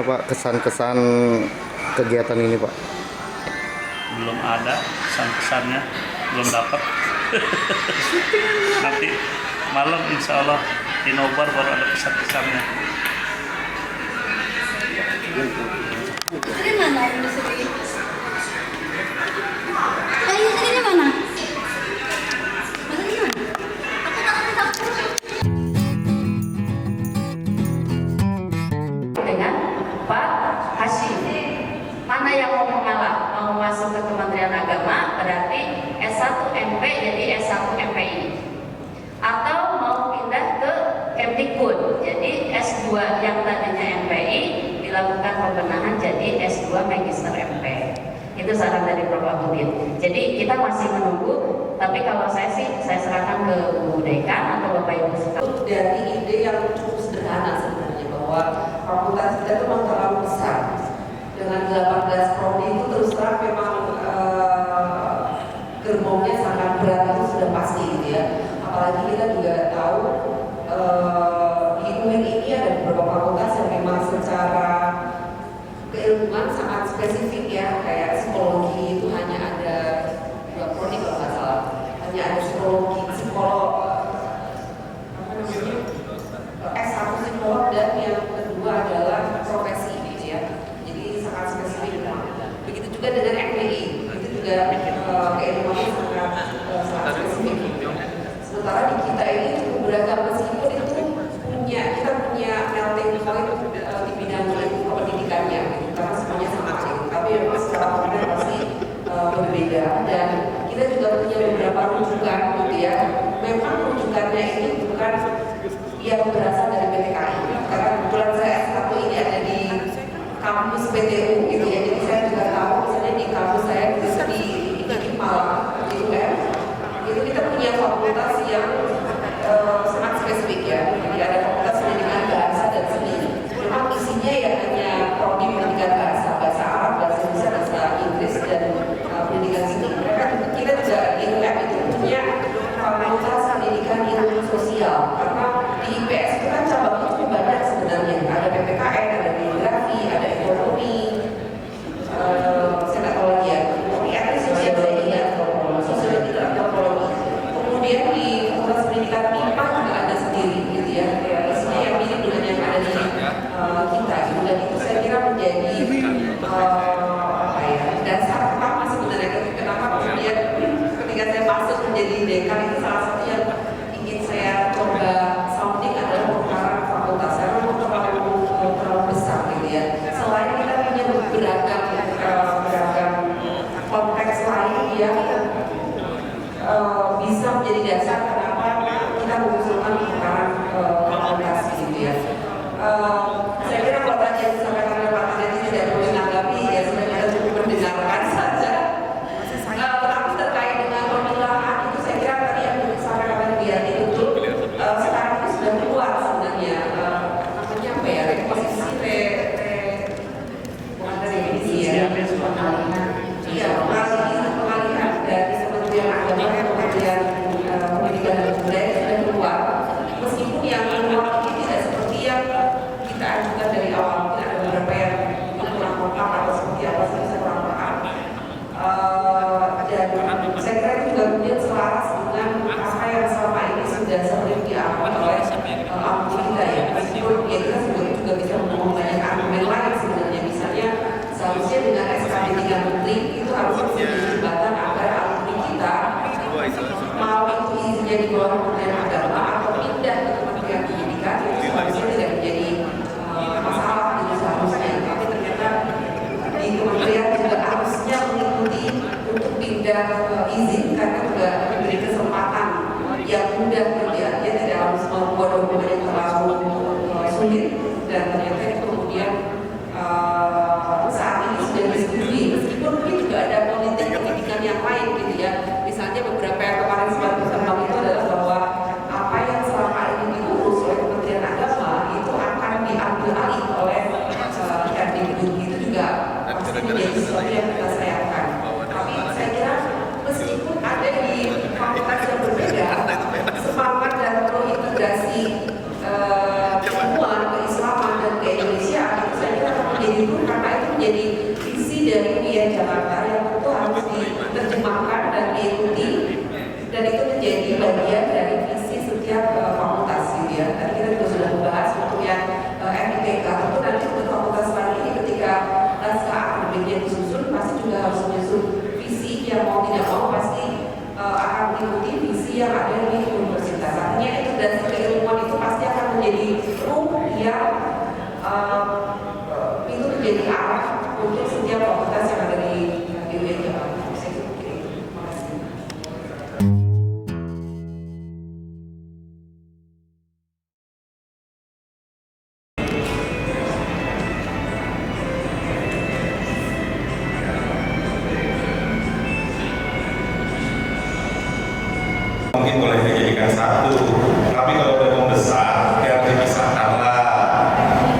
gimana Pak kesan-kesan kegiatan ini Pak? Belum ada kesan-kesannya, belum dapat. Nanti malam insya Allah di nobar baru ada kesan-kesannya. Tadi mana yang disini? Ayo tadi mana? Tadi mana? Dengan Pak Hashim. Mana yang mau mengalah? Mau masuk ke Kementerian Agama berarti S1 MP jadi S1 MPI. Atau mau pindah ke Kemdikbud jadi S2 yang tadinya MPI dilakukan pembenahan jadi S2 Magister MP. Itu saran dari Prof. Abudin. Jadi kita masih menunggu, tapi kalau saya sih saya serahkan ke Bu Dekan atau Bapak Ibu sekalian. Dari ide yang cukup sederhana sebenarnya bahwa fakultas kita itu memang terlalu besar dengan 18 prodi itu terus terang memang gerbongnya sangat berat itu sudah pasti gitu ya. Apalagi kita juga tahu di UIN ini ada beberapa fakultas yang memang secara keilmuan sangat spesifik ya, kayak psikologi itu hanya ada 2 prodi kalau nggak salah, hanya ada psikolog S1 psikolog dan yang kedua adalah profesi gitu ya. Jadi sangat spesifik. Begitu juga dengan MPI, itu juga keilmuannya sangat spesifik. Sementara di kita ini cukup beragam meskipun itu kita punya melting point di bidang ilmu kependidikannya gitu, karena semuanya sama gitu. Tapi memang secara umum pasti berbeda dan kita juga punya beberapa rujukan gitu ya. Memang rujukannya ini bukan yang berasal dari PTKI karena kebetulan saya S1 ini ada di kampus PTU gitu ya. Jadi saya juga tahu misalnya di kampus saya di Malang di UM itu kita punya fakultas yang sangat spesifik ya. Jadi ada fakultas pendidikan bahasa dan seni. Memang isinya ya hanya prodi pendidikan bahasa Arab, bahasa Indonesia, bahasa Inggris dan pendidikan seni. Kita juga di UM itu punya fakultas pendidikan ilmu sosial karena di IPS itu kan cabangnya cukup banyak sebenarnya. Ada PPKN, ada geografi, ada ekonomi, saya nggak tahu lagi ya. Sosiologi dan antropologi. Kemudian di fakultas pendidikan MIPA juga ada sendiri gitu ya. Isinya yang mirip dengan yang ada di kita gitu. Dan itu saya kira menjadi dasar utama sebenarnya kenapa kemudian ketika saya masuk menjadi dekan itu salah satu yang ingin saya coba sounding adalah perkara fakultas karena terlalu besar gitu ya. Selain kita punya beragam konteks lain yang bisa menjadi dasar kenapa kita mengusulkan perkara fakultas gitu ya. Saya kira kalau tadi yang disampaikan oleh Pak Tadeti tidak perlu menanggapi ya sudah kita cukup mendengarkan saja. Tetapi terkait dengan pemilahan itu saya kira tadi yang disampaikan oleh Biar itu sekarang ini sudah keluar sebenarnya namanya apa ya reposisi bukan definisi ya pengalihan dari Kementerian Agama ke Kementerian Pendidikan dan Kebudayaan sudah keluar meskipun yang keluar ini tidak seperti yang kita ajukan dari awal. Mungkin ada beberapa yang kurang lengkap atau seperti apa saya kurang paham. Dan saya kira itu juga kemudian selaras dengan apa yang selama ini sudah sering diakui oleh alumni kita ya. Meskipun ya kita juga bisa ngomong banyak argumen lain sebenarnya. Misalnya seharusnya dengan SKD 3 Menteri itu harusnya menjadi jembatan agar alumni kita mau itu izinnya di bawah Kementerian Agama atau pindah ke Kementerian Pendidikan itu seharusnya tidak menjadi masalah gitu seharusnya. Tapi ternyata di kementerian juga harusnya mengikuti untuk pindah izin karena juga diberi kesempatan yang mudah gitu ya. Dia tidak harus membuat dokumen yang terlalu sulit dan ternyata itu kemudian saat ini sudah disetujui meskipun mungkin juga ada politik pendidikan yang lain gitu ya. Misalnya beberapa yang kemarin sempat berkembang itu adalah bahwa apa yang selama ini diurus oleh Kementerian Agama itu akan diambil alih oleh Kemdikbud. Itu juga pasti menjadi sesuatu yang kita sayangkan. Tapi saya kira meskipun ada di fakultas yang berbeda semangat dan pro integrasi keislaman dan keislaman bagian dari visi setiap fakultas gitu ya. Tadi kita juga sudah membahas untuk yang FITK, tentu nanti untuk fakultas lain ini ketika naskah akademiknya disusun pasti juga harus menyusun visi yang mau tidak mau pasti akan mengikuti visi yang ada di universitas. Artinya itu dan keilmuan itu pasti akan menjadi room yang itu menjadi arah untuk setiap fakultas yang ada di UIN Jakarta. Saya pikir itu. Terima kasih. Mungkin boleh dijadikan satu, tapi kalau udah membesar ya harus dipisahkan lah,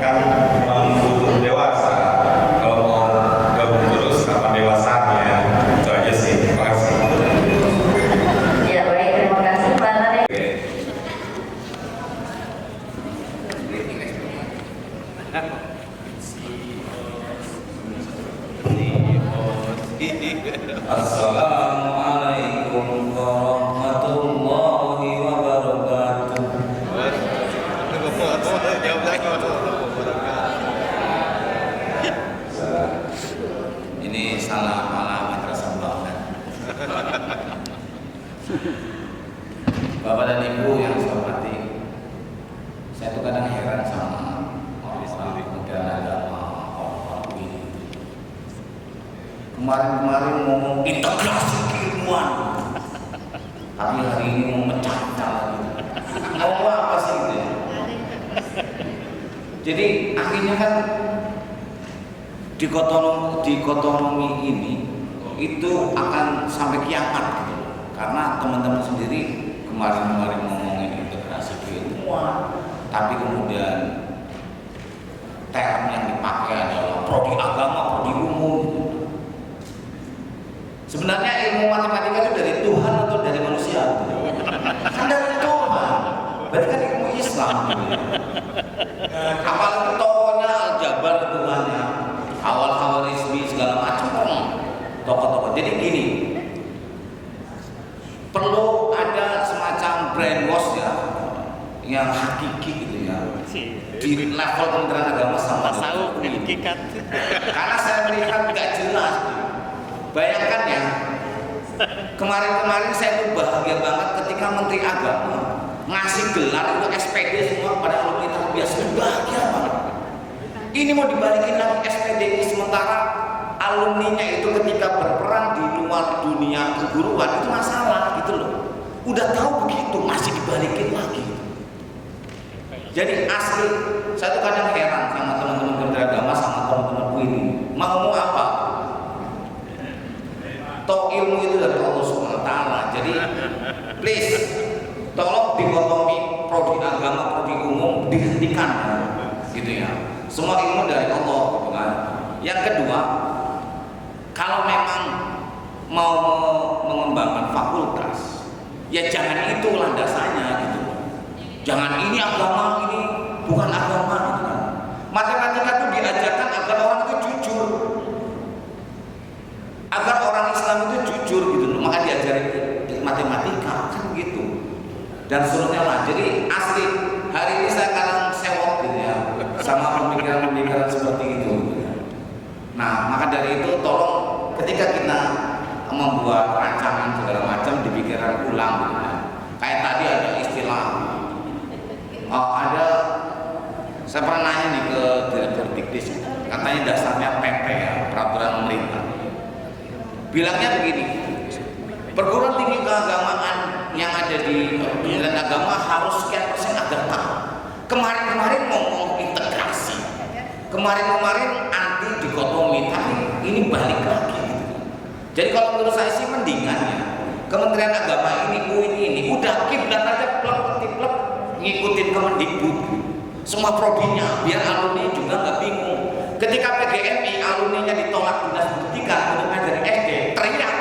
kan memang butuh dewasa. Kalau mau gabung terus kapan dewasanya, itu aja sih. Terima kasih. Ya baik, terima kasih Mbak Nane. Assalamualaikum warahmatullahi wabarakatuh. Ini salam ala madrasah banget. Bapak dan Ibu yang saya hormati, saya tuh kadang heran sama orang-orang kementerian agama, orang-orang ini. Kemarin-kemarin ngomong integrasi keilmuan, tapi hari ini mau mencantang gitu. Mau apa sih gitu ya? Jadi akhirnya kan dikotomi ini itu akan sampai kiamat gitu. Karena teman-teman sendiri kemarin-kemarin ngomongin integrasi keilmuan, tapi kemudian term yang dipakai adalah prodi agama, prodi umum. Sebenarnya ilmu matematika itu dari Tuhan atau dari manusia? Kan dari Tuhan. Berarti kan ilmu Islam gitu ya. Apalagi tokohnya Al-Jabar Tuhannya, Al-Khawarizmi segala macam tokoh-tokoh. Jadi gini, perlu ada semacam brainwash ya, yang hakiki gitu ya, di level Kementerian Agama sama ini. Karena saya melihat nggak jelas. Bayangkan ya, kemarin-kemarin saya tuh bahagia banget ketika Menteri Agama ngasih gelar itu SPD semua pada alumni Tarbiyah. Bahagia banget. Ini mau dibalikin lagi SPD ini, sementara alumninya itu ketika berperan di luar dunia keguruan itu masalah gitu loh. Udah tahu begitu masih dibalikin lagi. Jadi asli saya tuh kadang heran sama teman-teman Kementerian Agama sama teman-teman ini. Mau apa? Toh ilmu itu dari Allah SWT. Jadi please tolong dikotomi prodi agama, prodi umum dihentikan gitu ya. Semua ilmu dari Allah gitu kan. Yang kedua, kalau memang mau mengembangkan fakultas, ya jangan itu landasannya gitu. Jangan ini agama, ini bukan agama gitu kan. Matematika itu diajarkan agar orang itu jujur, agar orang Islam itu jujur gitu loh. Maka diajarin matematika kan gitu. Dan seterusnya lah. Jadi asli hari ini saya kadang sewot gitu ya sama pemikiran-pemikiran seperti itu. Nah, maka dari itu tolong ketika kita membuat rancangan segala macam dipikirkan ulang gitu ya. Kayak tadi ada istilah saya pernah nanya nih ke Direktur Dikdis, katanya dasarnya PP ya, peraturan pemerintah. Bilangnya begini, perguruan tinggi keagamaan yang ada di Kementerian Agama harus sekian persen agar tahu. Kemarin-kemarin ngomong integrasi, kemarin-kemarin anti dikotomi, tapi ini balik lagi gitu. Jadi kalau menurut saya sih mendingan ya Kementerian Agama ini, UIN ini udah kiblat aja plek-plek ngikutin Kemendikbud semua prodinya, biar alumni juga nggak bingung. Ketika PGMI alumninya ditolak dinas pendidikan untuk ngajar SD, teriak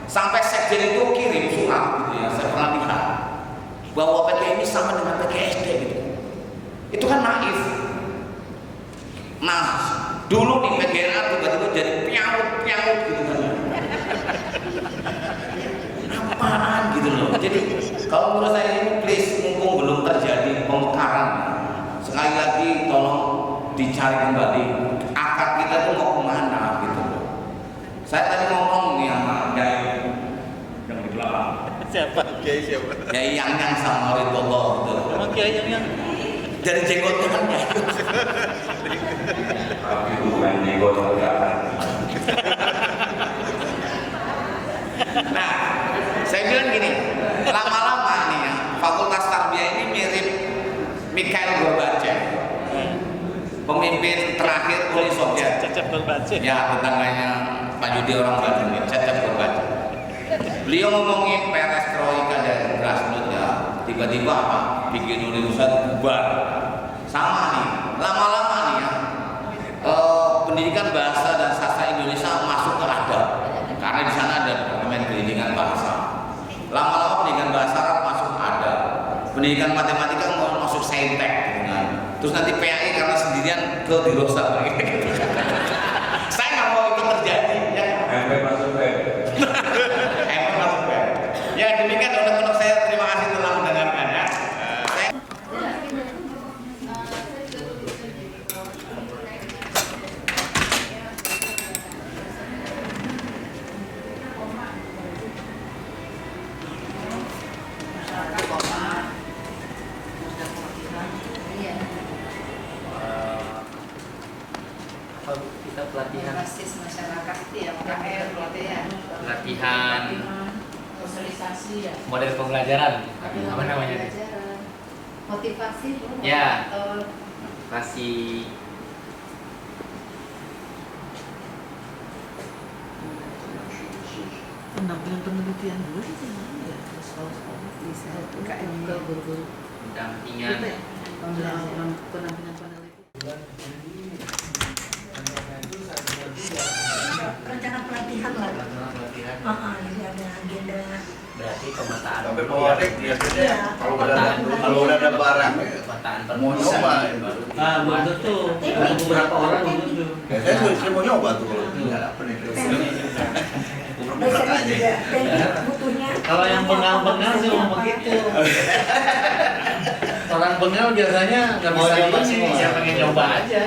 sampai sekjen itu kirim surat gitu ya, saya pernah lihat bahwa PGMI sama dengan PGSD gitu. Itu kan naif. Nah dulu nih PGRA tiba-tiba jadi piaut gitu kan. Apaan gitu loh. loh. Jadi kalau menurut saya ini please mumpung belum terjadi pemekaran, sekali lagi tolong dicari kembali akar kita tuh mau kemana gitu loh. Saya tadi ngomong nih sama Yang di belakang. Siapa? Kiai siapa? Kiai Yang sama Ridho gitu. Emang Kiai yang Dari jenggotnya kan Kiai. Tapi bukan jenggot enggak. Nah, saya bilang gini, lama-lama nih ya, Fakultas Tarbiyah ini mirip Mikhail Gorbachev, pemimpin terakhir Uni Soviet. Cecep Gorbachev. Ya, tetangganya Pak Yudi orang Bandung ini, Cecep Gorbachev. Beliau ngomongin perestroika dan grassroots ya, tiba-tiba apa? Bikin universitas bubar. Sama nih, lama-lama nih ya, pendidikan bahasa dan sastra Indonesia masuk ke adab, karena di sana ada departemen pendidikan bahasa. Lama-lama pendidikan bahasa Arab masuk adab, pendidikan matematika mau masuk saintek, gitu kan. Terus nanti PAI karena sendirian ke Dirosa. Saya nggak mau itu terjadi. Ya. MP masuk MP masuk ya demikian untuk saya terima kasih telah mendengarkan ya. Kita pelatihan Basis masyarakat itu ya, KR pelatihan. pelatihan Sosialisasi ya. model pembelajaran apa namanya Pembelajaran. Motivasi tuh. Ya. Atau kasih Pendampingan penelitian dulu sih ya. Bisa KM ke guru. pendampingan Pendampingan penelitian. rencana pelatihan lah. pelatihan Jadi ada agenda. berarti pemetaan Sampai pewadek biasanya Iya. kalau udah ada barang pemetaan mau nyoba. nah belum tentu ada beberapa orang belum tentu Saya mau nyoba tuh kalau nggak apa nih. Biasanya juga teknik butuhnya. kalau yang bengal-bengal sih mau begitu orang bengal biasanya nggak bisa ini saya pengen nyoba aja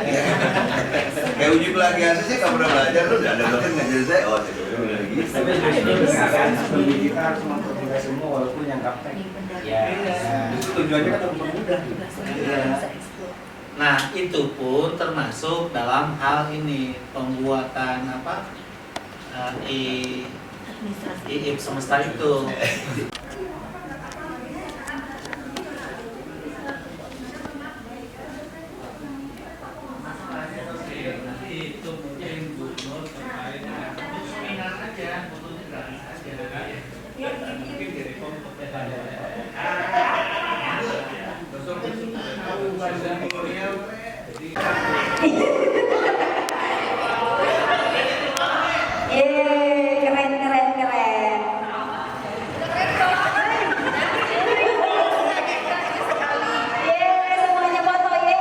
Kayak uji pelagian sih nggak pernah belajar tuh udah ada dosen ngajarin saya oh jadi udah gitu. Tapi justru kan studi kita harus mempermudah semua walaupun yang gaptek. ya Itu tujuannya kan untuk mempermudah. nah itu pun termasuk dalam hal ini pembuatan apa IIP semesta itu itu mungkin Bu Nur terkait dengan seminar aja, butuhnya gratis aja. Mungkin dari Keren keren keren. Semuanya foto lagi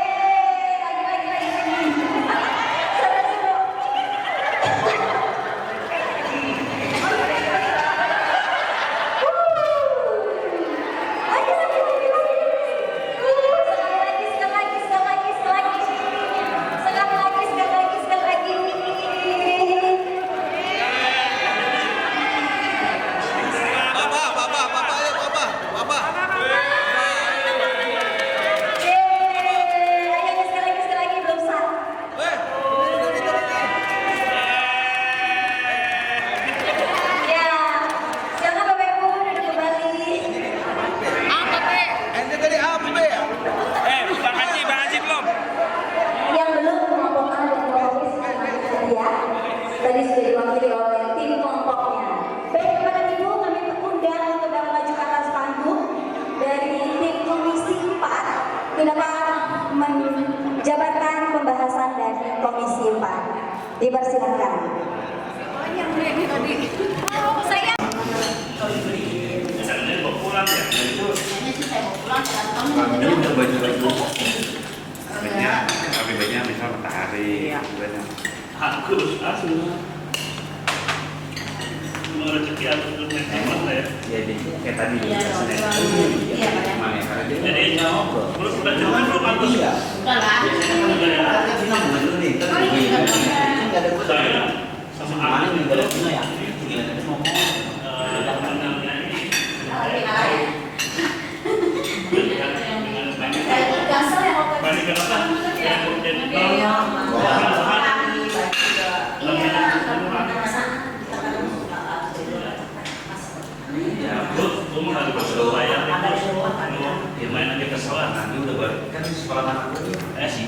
yang belum mengelompokkan dan kronologis ya tadi sudah diwakili oleh tim kelompoknya. Baik kepada ibu kami mengundang untuk dapat maju ke atas panggung dari tim komisi 4 tidak menjabarkan pembahasan dari komisi 4 dipersilakan. Yang ini tadi saya Misalnya mau pulang ya, itu kamu Udah baju-baju. bedanya misal matahari. bagus asli. rezeki harus bermanfaat ya. Ya jadi kayak tadi Iya, iya, Pak. Mana ya? Jadi belum sudah cuman belum bagus. Udah lah. Sudah ya. Oh, ini juga belum. Saya sama Ani itu Lebih arah. Saya gasel ya kalau Balik ke atas. Yang jadi Iya. ya, belum harus berdoa ya. Gimana kita salah nanti udah balik kan sekolah anak sih.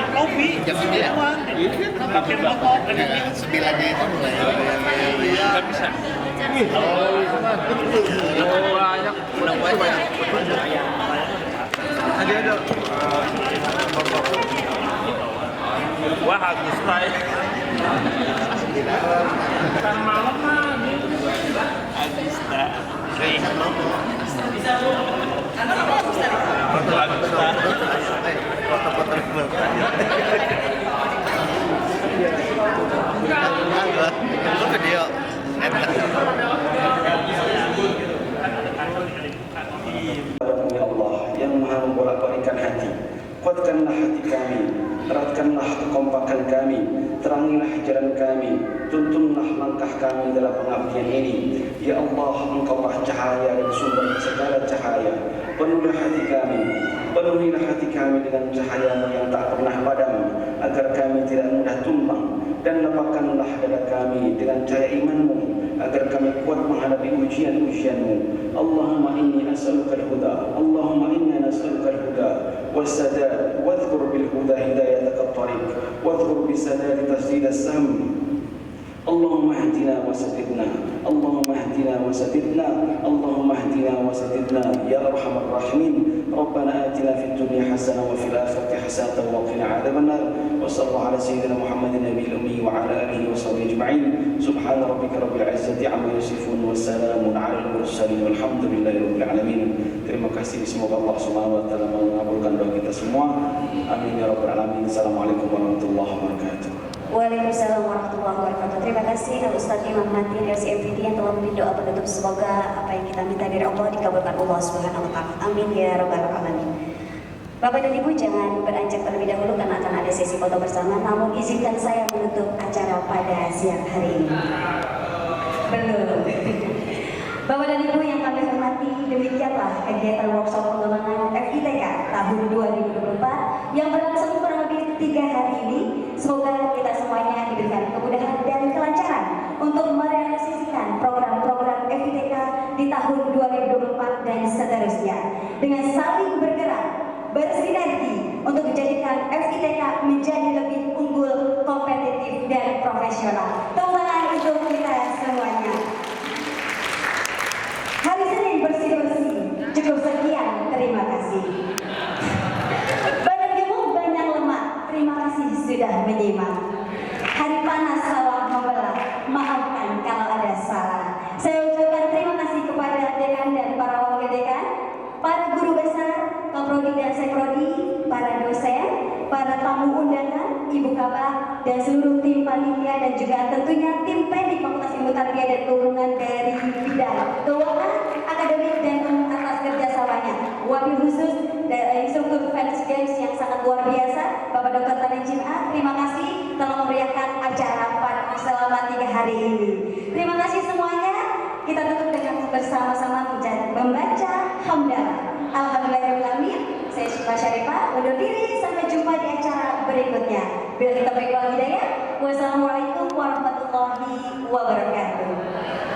Kopi jam 9-an. Pakai motor dengan 9-nya itu mulai. Enggak bisa. Banyak. Udah banyak. Ada. Wah, Agus Tay. Kan malam mah Agus Tay. Video. Ya Allah yang maha membolak-balikkan hati, kuatkanlah hati kami, eratkanlah kekompakan kami, terangilah jalan kami, tuntunlah langkah kami dalam pengabdian ini. Ya Allah, Engkaulah cahaya dan sumber segala cahaya. Penuhilah hati kami, penuhilah hati kami dengan cahaya-Mu yang tak pernah padam, agar kami tidak mudah tumbang, dan lapangkanlah dada kami dengan cahaya iman-Mu, agar kami kuat menghadapi ujian-ujian-Mu. Allahumma inni as'aluka al-huda, Allahumma inna nas'aluka al-huda was-sadad, wadhkur bil-huda hidayataka at-tariq, wadhkur bis-sadad tasdid as-sam. Allahumma ihdina wa saddidna, Allahumma ihdina wa saddidna, Allahumma ihdina wa saddidna ya arhamar rahimin. Rabbana atina fid dunya hasanah wa fil akhirati hasanah wa qina adzabannar. Wa sallallahu ala sayyidina Muhammadin nabiyil ummi wa ala alihi wa sahbihi ajma'in. Subhana rabbika rabbil izzati amma yasifun wa salamun ala al-mursalin walhamdulillahi rabbil alamin. Terima kasih, semoga Allah Subhanahu wa taala mengabulkan doa kita semua. Amin ya rabbal alamin. Assalamualaikum warahmatullahi wabarakatuh. Waalaikumsalam warahmatullahi wabarakatuh. Terima kasih Al-Ustaz Imam Mati dari CMVD yang telah memberi doa penutup. Semoga apa yang kita minta dari Allah dikabulkan Allah Subhanahu wa taala. Amin ya rabbal alamin. Bapak dan Ibu jangan beranjak terlebih dahulu karena akan ada sesi foto bersama. Namun izinkan saya menutup acara pada siang hari ini. Belum. Bapak dan Ibu yang kami hormati, demikianlah kegiatan workshop pengembangan FITK tahun 2024 yang berlangsung kurang lebih 3 hari ini. Semoga kita semuanya diberikan kemudahan dan kelancaran untuk merealisasikan program-program FITK di tahun 2024 dan seterusnya dengan saling bergerak, bersinergi untuk menjadikan FITK menjadi lebih unggul, kompetitif, dan profesional. Tepuk tangan untuk kita semuanya. Hari Senin bersih-bersih. Cukup sekian, terima kasih. Badan gemuk banyak lemak, terima kasih sudah menyimak. Hari panas sawah membelah, maafkan kalau ada salah. Saya ucapkan terima kasih kepada dekan dan para wakil dekan, para guru besar, kaprodi dan sekrodi, para dosen, para tamu undangan, ibu kabah, dan seluruh tim panitia dan juga tentunya tim pendik Fakultas Ilmu Tarbiyah dan Keuangan dari bidang keuangan, akademik dan atas kerjasamanya. Wabil khusus dari instruktur Felix Games yang sangat luar biasa, Bapak Dr. Tanjim A. Terima kasih telah memeriahkan acara pada selama 3 hari ini. Terima kasih semuanya. Kita tutup dengan bersama-sama membaca hamdalah. Alhamdulillahirrahmanirrahim. Saya Syifa Syarifah undur diri, sampai jumpa di acara berikutnya. Bila kita beri hidayah. Wassalamualaikum warahmatullahi wabarakatuh.